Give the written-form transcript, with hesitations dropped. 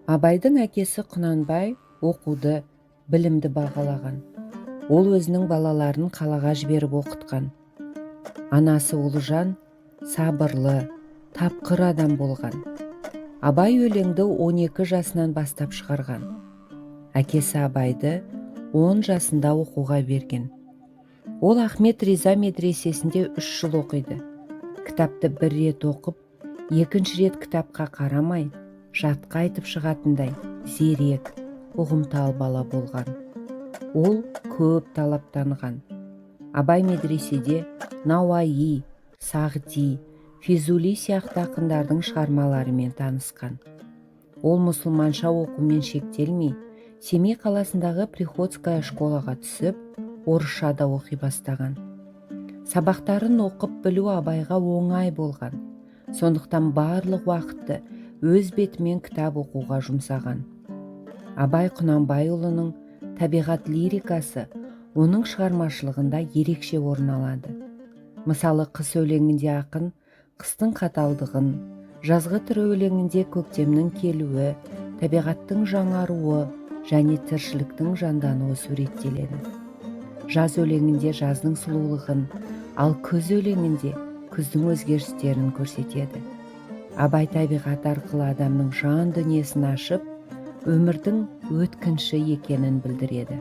Абайдың әкесі Құнанбай оқуды, білімді бағалаған. Ол өзінің балаларын қалаға жіберіп оқытқан. Анасы Ұлжан сабырлы, тапқыр адам болған. Абай өлеңді 12 жасынан бастап шығарған. Әкесі Абайды 10 жасында оқуға берген. Ол Ахмет Риза медресесінде 3 жыл оқиды. Кітапты бір рет оқып, екінші рет кітапқа қарамай, жатқа айтып шығатындай зерек, ұғымтал бала болған. Ол көп талаптанған. Абай медреседе Науаи, Сағди, Физули сияқты ақындардың шығармаларымен танысқан. Ол мұсылманша оқумен шектелмей, Семей қаласындағы Приходская школаға түсіп, орысша да оқи бастаған. Сабақтарын оқып білу Абайға оңай болған. Сондықтан барлық уақытты өз бетімен кітап оқуға жұмсаған. Абай Құнанбайұлының табиғат лирикасы оның шығармашылығында ерекше орын алады. Мысалы, қыс өлеңінде ақын қыстың қаталдығын, жазғы түрі өлеңінде көктемнің келуі, табиғаттың жаңаруы және тіршіліктің жандануы суреттеледі. Жаз өлеңінде жаздың сұлулығын, ал күз өлеңінде күздің өзгерістерін көрсетеді. Абай табиғат арқылы адамның жан дүниесін ашып, өмірдің өткінші екенін білдіреді.